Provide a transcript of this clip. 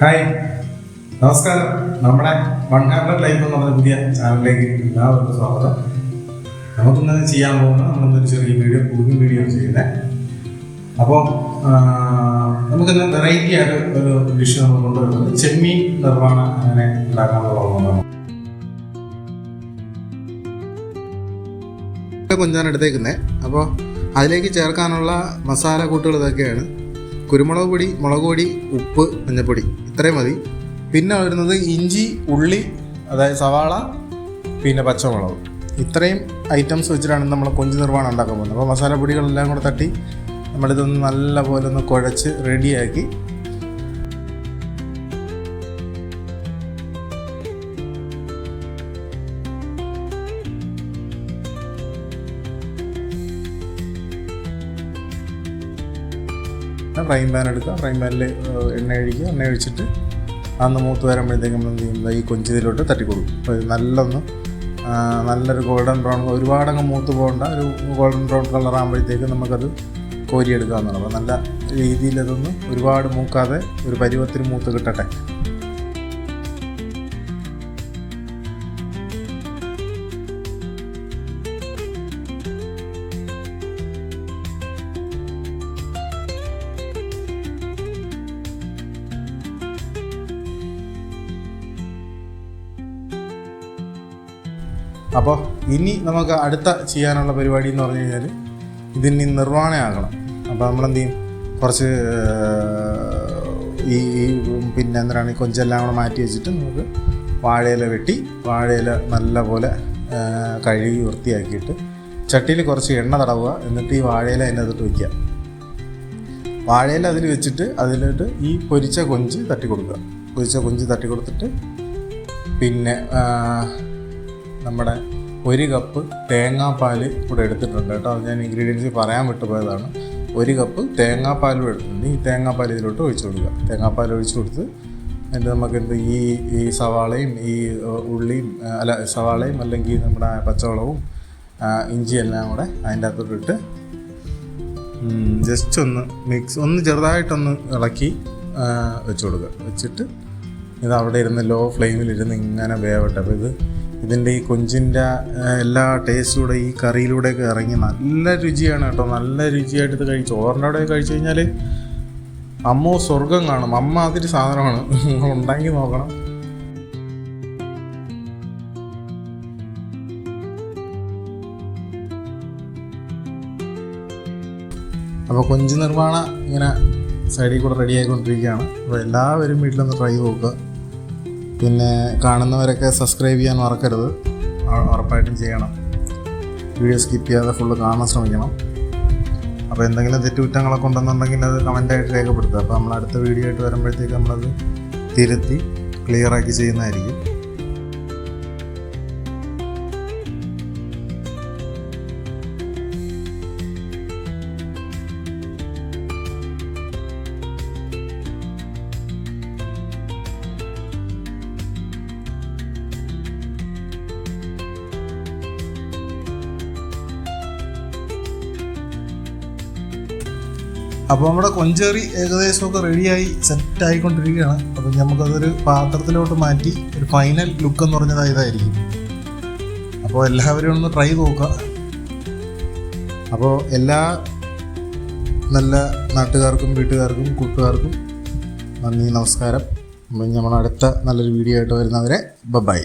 Hi, നമസ്കാരം. നമ്മുടെ 100 life എന്ന് പറഞ്ഞ പുതിയ ചാനലിലേക്ക് എല്ലാവർക്കും സ്വാഗതം. നമുക്കിന്ന് ചെയ്യാൻ പോകുന്നത് നമ്മളൊരു ചെറിയ കുക്കിംഗ് വീഡിയോ ചെയ്യുന്നത്. അപ്പോൾ നമുക്കിന്ന് വെറൈറ്റി ആയിട്ട് ഒരു ഡിഷ് നമ്മൾ കൊണ്ടുവരുന്നത് ചെമ്മീൻ നിർവ്വാണ അങ്ങനെ ഉണ്ടാക്കാനുള്ളതാണ്. കൊഞ്ചാണ് എടുത്തേക്കുന്നത്. അപ്പോൾ അതിലേക്ക് ചേർക്കാനുള്ള മസാല കൂട്ടുകൾ ഇതൊക്കെയാണ്: കുരുമുളക് പൊടി, മുളക് പൊടി, ഉപ്പ്, മഞ്ഞൾപ്പൊടി, ഇത്രയും മതി. പിന്നെ വരുന്നത് ഇഞ്ചി, ഉള്ളി, അതായത് സവാള, പിന്നെ പച്ചമുളക്. ഇത്രയും ഐറ്റംസ് വെച്ചിട്ടാണ് നമ്മൾ കൊഞ്ച് നിർവ്വാണം ഉണ്ടാക്കാൻ പോകുന്നത്. അപ്പോൾ മസാലപ്പൊടികളെല്ലാം കൂടെ തട്ടി നമ്മളിതൊന്ന് നല്ലപോലെ ഒന്ന് കുഴച്ച് റെഡിയാക്കി ഫ്രൈങ് പാൻ എടുക്കുക. ഫ്രൈങ് പാനിൽ എണ്ണ ഒഴിച്ചിട്ട് അന്ന് മൂത്ത് വരുമ്പോഴത്തേക്കും നമ്മൾ എന്ത് ചെയ്യുന്നത്, ഈ കൊഞ്ചിതിലോട്ട് തട്ടി കൊടുക്കും. അപ്പോൾ ഇത് നല്ലൊരു ഗോൾഡൻ ബ്രൗൺ, ഒരുപാടങ്ങ് മൂത്ത് പോകേണ്ട ഒരു ഗോൾഡൻ ബ്രൗൺ കളർ ആകുമ്പോഴത്തേക്കും നമുക്കത് കോരിയെടുക്കാവുന്നതാണ്. അപ്പോൾ നല്ല രീതിയിൽ അതൊന്ന് ഒരുപാട് മൂക്കാതെ ഒരു പരുവത്തിന് മൂത്ത് കിട്ടട്ടെ. അപ്പോൾ ഇനി നമുക്ക് അടുത്ത ചെയ്യാനുള്ള പരിപാടി എന്ന് പറഞ്ഞു കഴിഞ്ഞാൽ ഇതിനി നിർവ്വാണയാക്കണം. അപ്പോൾ നമ്മളെന്ത് ചെയ്യും, കുറച്ച് പിന്നെ എന്താണ്, ഈ കൊഞ്ചെല്ലാം കൂടെ മാറ്റി വെച്ചിട്ട് നമുക്ക് വാഴയില വെട്ടി, വാഴയില നല്ല പോലെ കഴുകി വൃത്തിയാക്കിയിട്ട് ചട്ടിയിൽ കുറച്ച് എണ്ണ തടവുക. എന്നിട്ട് ഈ വാഴയില അതിനകത്തോട്ട് വയ്ക്കുക. വാഴയില അതിൽ വെച്ചിട്ട് അതിലോട്ട് ഈ പൊരിച്ച കൊഞ്ച് തട്ടി കൊടുത്തിട്ട് പിന്നെ നമ്മുടെ 1 കപ്പ് തേങ്ങാപ്പാൽ കൂടെ എടുത്തിട്ടുണ്ട് കേട്ടോ. ഞാൻ ഇൻഗ്രീഡിയൻസ് പറയാൻ വിട്ടുപോയതാണ്. 1 കപ്പ് തേങ്ങാപ്പാലും എടുത്തിട്ടുണ്ട്. ഈ തേങ്ങാപ്പാൽ ഇതിലോട്ട് ഒഴിച്ചു കൊടുക്കുക. തേങ്ങാപ്പാൽ ഒഴിച്ചു കൊടുത്ത് എന്നിട്ട് നമുക്കെന്ത് ഈ സവാളയും ഈ ഉള്ളിയും സവാളയും അല്ലെങ്കിൽ നമ്മുടെ പച്ചമുളകും ഇഞ്ചിയെല്ലാം കൂടെ അതിൻ്റെ അകത്തോട്ടിട്ട് ജസ്റ്റ് ഒന്ന് ചെറുതായിട്ടൊന്ന് ഇളക്കി വെച്ച് കൊടുക്കുക. വെച്ചിട്ട് ഇത് അവിടെ ഇരുന്ന് ലോ ഫ്ലെയിമിലിരുന്ന് ഇങ്ങനെ വേവട്ടെ. അപ്പോൾ ഇതിൻ്റെ ഈ കൊഞ്ചിൻ്റെ എല്ലാ ടേസ്റ്റും കൂടെ ഈ കറിയിലൂടെയൊക്കെ ഇറങ്ങി നല്ല രുചിയാണ് കേട്ടോ. നല്ല രുചിയായിട്ട് ഇത് ചോറിൻ്റെ അവിടെ കഴിച്ചു കഴിഞ്ഞാൽ അമ്മോ സ്വർഗം കാണും. അമ്മ അതിൻ്റെ സാധനമാണ്, ഉണ്ടാക്കി നോക്കണം. അപ്പോൾ കൊഞ്ച് നിർവ്വാണ ഇങ്ങനെ സൈഡിൽ കൂടെ റെഡി ആയിക്കൊണ്ടിരിക്കുകയാണ്. അപ്പോൾ എല്ലാവരും വീട്ടിലൊന്ന് ട്രൈ നോക്കുക. പിന്നെ കാണുന്നവരൊക്കെ സബ്സ്ക്രൈബ് ചെയ്യാൻ മറക്കരുത്, ഉറപ്പായിട്ടും ചെയ്യണം. വീഡിയോ സ്കിപ്പ് ചെയ്യാതെ ഫുള്ള് കാണാൻ ശ്രമിക്കണം. അപ്പോൾ എന്തെങ്കിലും തെറ്റുകുറ്റങ്ങളൊക്കെ ഉണ്ടെന്നുണ്ടെങ്കിൽ അത് കമൻറ്റായിട്ട് രേഖപ്പെടുത്തുക. അപ്പോൾ നമ്മൾ അടുത്ത വീഡിയോ ആയിട്ട് വരുമ്പോഴത്തേക്ക് നമ്മളത് തിരുത്തി ക്ലിയറാക്കി ചെയ്യുന്നതായിരിക്കും. അപ്പോൾ നമ്മുടെ കൊഞ്ചേറി ഏകദേശമൊക്കെ റെഡിയായി സെറ്റായിക്കൊണ്ടിരിക്കുകയാണ്. അപ്പോൾ നമുക്കതൊരു പാത്രത്തിലോട്ട് മാറ്റി ഒരു ഫൈനൽ ലുക്ക് എന്ന് പറഞ്ഞത് ഇതായിരിക്കും. അപ്പോൾ എല്ലാവരും ഒന്ന് ട്രൈ നോക്കുക. അപ്പോൾ എല്ലാ നല്ല നാട്ടുകാർക്കും വീട്ടുകാർക്കും കൂട്ടുകാർക്കും നന്ദി, നമസ്കാരം. നമ്മൾ അടുത്ത നല്ലൊരു വീഡിയോ ആയിട്ട് വരുന്നവരെ ബൈ.